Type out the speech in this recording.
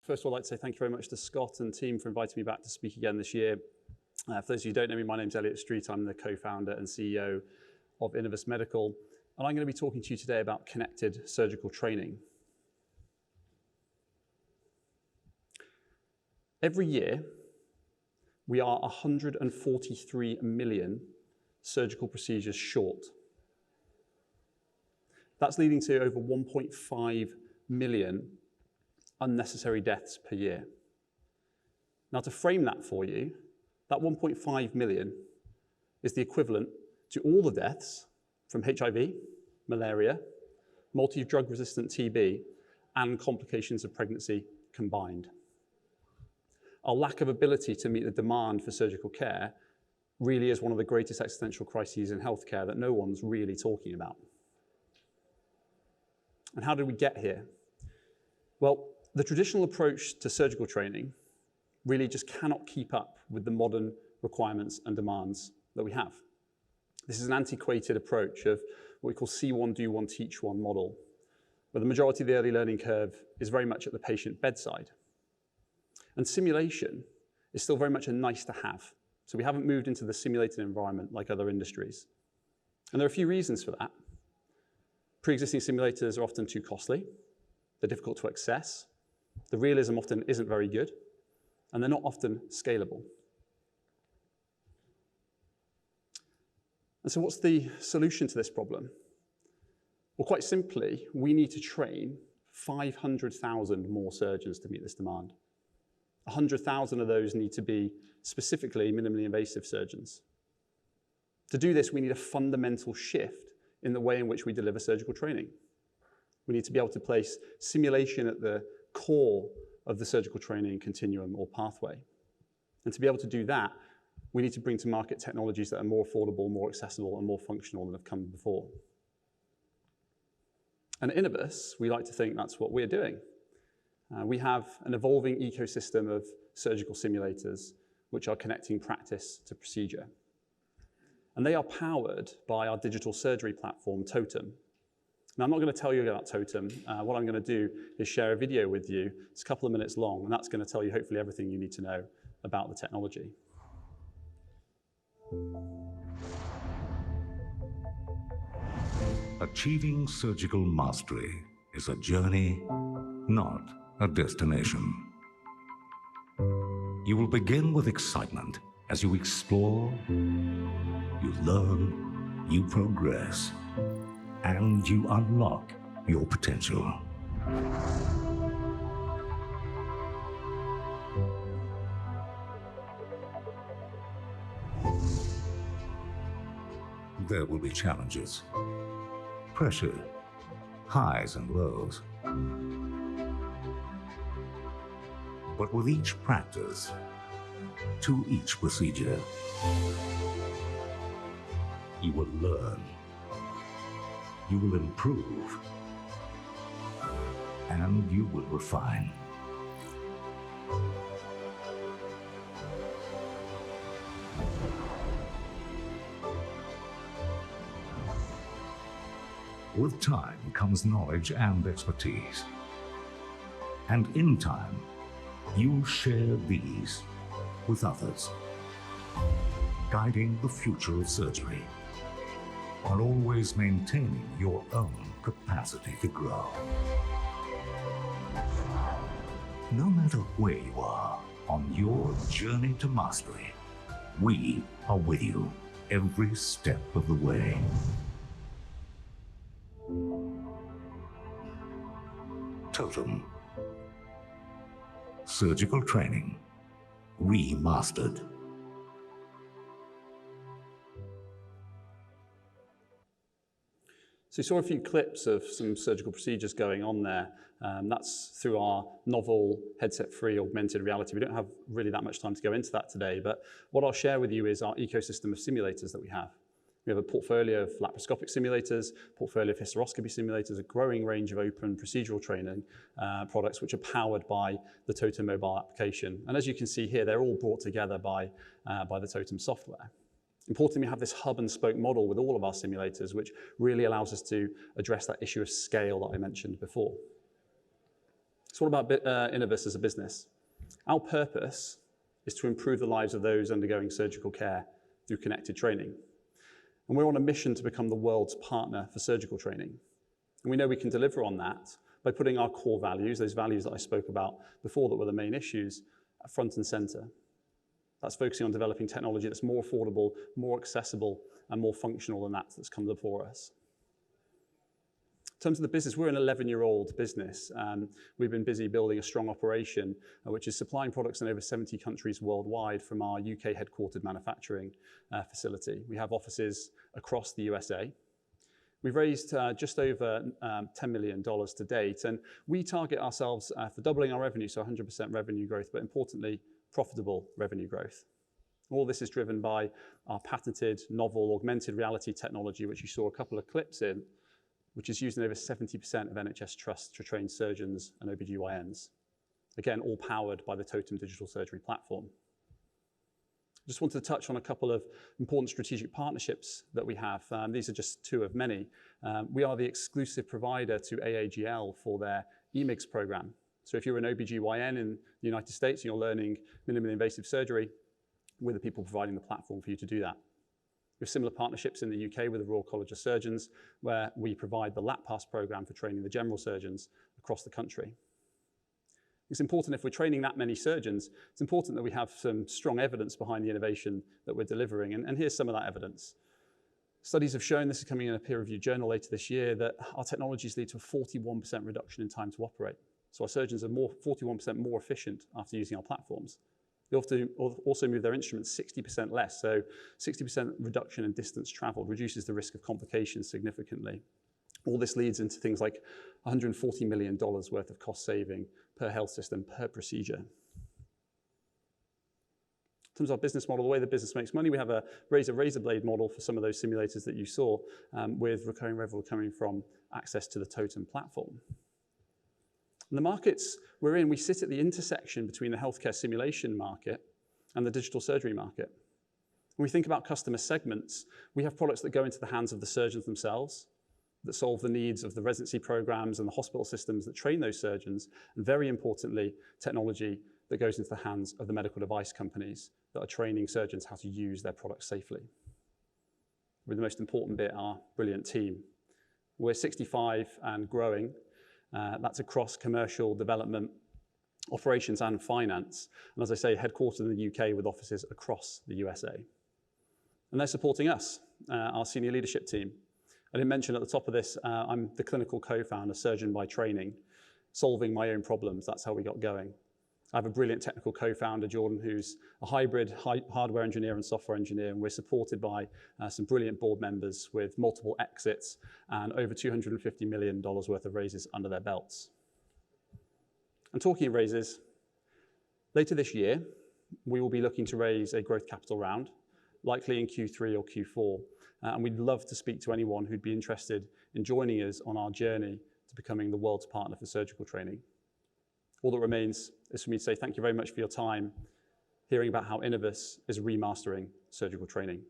First of all, I'd like to say thank you very much to Scott and team for inviting me back to speak again this year. For those of you who don't know me, my name's Elliot. I'm the co-founder and CEO of Innovus Medical, and I'm going to be talking to you today about connected surgical training. Every year, we are 143 million surgical procedures short. That's leading to over 1.5 million unnecessary deaths per year. Now, to frame that for you, that 1.5 million is the equivalent to all the deaths from HIV, malaria, multi-drug-resistant TB, and complications of pregnancy combined. Our lack of ability to meet the demand for surgical care really is one of the greatest existential crises in healthcare that no one's really talking about. And how did we get here? Well, the traditional approach to surgical training really just cannot keep up with the modern requirements and demands that we have. This is an antiquated approach of what we call see one, do one, teach one model, where the majority of the early learning curve is very much at the patient bedside. And simulation is still very much a nice to have. So we haven't moved into the simulated environment like other industries. And there are a few reasons for that. Pre-existing simulators are often too costly, they're difficult to access, the realism often isn't very good, and they're not often scalable. And so what's the solution to this problem? Well, quite simply, we need to train 500,000 more surgeons to meet this demand. 100,000 of those need to be specifically minimally invasive surgeons. To do this, we need a fundamental shift in the way in which we deliver surgical training. We need to be able to place simulation at the core of the surgical training continuum or pathway. And to be able to do that, we need to bring to market technologies that are more affordable, more accessible, and more functional than have come before. And at Innovus, we like to think that's what we're doing. We have an evolving ecosystem of surgical simulators which are connecting practice to procedure. And they are powered by our digital surgery platform, Totem. Now, I'm not going to tell you about Totem. What I'm going to do is share a video with you. It's a couple of minutes long, and that's going to tell you hopefully everything you need to know about the technology. Achieving surgical mastery is a journey, not a destination. You will begin with excitement as you explore, you learn, you progress, and you unlock your potential. There will be challenges, pressure, highs and lows. But with each practice, to each procedure, you will learn, you will improve, and you will refine. With time comes knowledge and expertise. And in time, you'll share these with others, guiding the future of surgery, while always maintaining your own capacity to grow. No matter where you are on your journey to mastery, we are with you every step of the way. Totem. Surgical training remastered. So you saw a few clips of some surgical procedures going on there. That's through our novel headset-free augmented reality. We don't have really that much time to go into that today, but what I'll share with you is our ecosystem of simulators that we have. We have a portfolio of laparoscopic simulators, portfolio of hysteroscopy simulators, a growing range of open procedural training products which are powered by the Totem mobile application. And as you can see here, they're all brought together by the Totem software. Importantly, we have this hub and spoke model with all of our simulators, which really allows us to address that issue of scale that I mentioned before. So what about Innovus as a business? Our purpose is to improve the lives of those undergoing surgical care through connected training. And we're on a mission to become the world's partner for surgical training. And we know we can deliver on that by putting our core values, those values that I spoke about before that were the main issues, at front and center. That's focusing on developing technology that's more affordable, more accessible, and more functional than that's come before us. In terms of the business, we're an 11-year-old business. We've been busy building a strong operation, which is supplying products in over 70 countries worldwide from our UK headquartered manufacturing facility. We have offices across the USA. We've raised just over $10 million to date, and we target ourselves for doubling our revenue, so 100% revenue growth, but importantly, profitable revenue growth. All this is driven by our patented, novel, augmented reality technology, which you saw a couple of clips in, which is used in over 70% of NHS trusts to train surgeons and OBGYNs. Again, all powered by the Totem digital surgery platform. Just wanted to touch on a couple of important strategic partnerships that we have. These are just two of many. We are the exclusive provider to AAGL for their EMIGS program. So if you're an OBGYN in the United States and you're learning minimally invasive surgery, we're the people providing the platform for you to do that. We have similar partnerships in the UK with the Royal College of Surgeons, where we provide the LAPASS program for training the general surgeons across the country. It's important if we're training that many surgeons, it's important that we have some strong evidence behind the innovation that we're delivering, and here's some of that evidence. Studies have shown, this is coming in a peer-reviewed journal later this year, that our technologies lead to a 41% reduction in time to operate. So our surgeons are 41% more efficient after using our platforms. They often also move their instruments 60% less, so 60% reduction in distance traveled reduces the risk of complications significantly. All this leads into things like $140 million worth of cost saving per health system, per procedure. In terms of our business model, the way the business makes money, we have a razor blade model for some of those simulators that you saw, with recurring revenue coming from access to the Totem platform. And the markets we're in, we sit at the intersection between the healthcare simulation market and the digital surgery market. When we think about customer segments, we have products that go into the hands of the surgeons themselves, that solve the needs of the residency programs and the hospital systems that train those surgeons, and very importantly, technology that goes into the hands of the medical device companies that are training surgeons how to use their products safely. With the most important bit, our brilliant team. We're 65 and growing. That's across commercial development, operations and finance. And as I say, headquartered in the UK with offices across the USA. And they're supporting us, our senior leadership team. I didn't mention at the top of this, I'm the clinical co-founder, surgeon by training, solving my own problems. That's how we got going. I have a brilliant technical co-founder, Jordan, who's a hybrid hardware engineer and software engineer, and we're supported by some brilliant board members with multiple exits and over $250 million worth of raises under their belts. And talking of raises, later this year, we will be looking to raise a growth capital round, likely in Q3 or Q4, and we'd love to speak to anyone who'd be interested in joining us on our journey to becoming the world's partner for surgical training. All that remains is for me to say thank you very much for your time, hearing about how Innovus is remastering surgical training.